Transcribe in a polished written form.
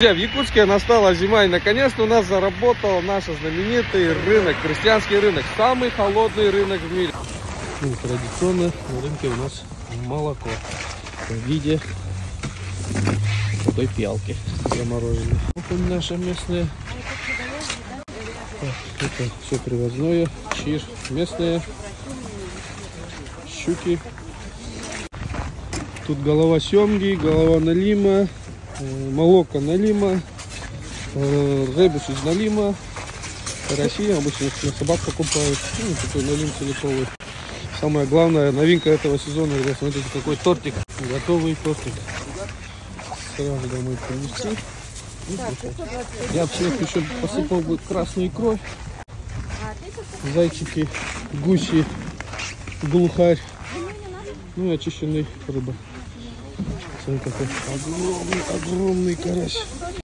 В Якутске настала зима, и наконец-то у нас заработал наш знаменитый рынок, крестьянский рынок, самый холодный рынок в мире. Ну, традиционно на рынке у нас молоко в виде такой пиалки замороженной. Вот наше местное. Это все привозное, чиж местные, щуки. Тут голова семги, голова налима. Молоко налима, ребус из налима, караси, обычно на собак покупают, ну, такой налим целиковый. Самая главная новинка этого сезона, ребят, смотрите, какой тортик, готовый тортик. Сразу домой принести. Я всех еще посыпал бы красную икрой, зайчики, гуси, глухарь, ну и очищенный рыба. Смотри, какой огромный карась.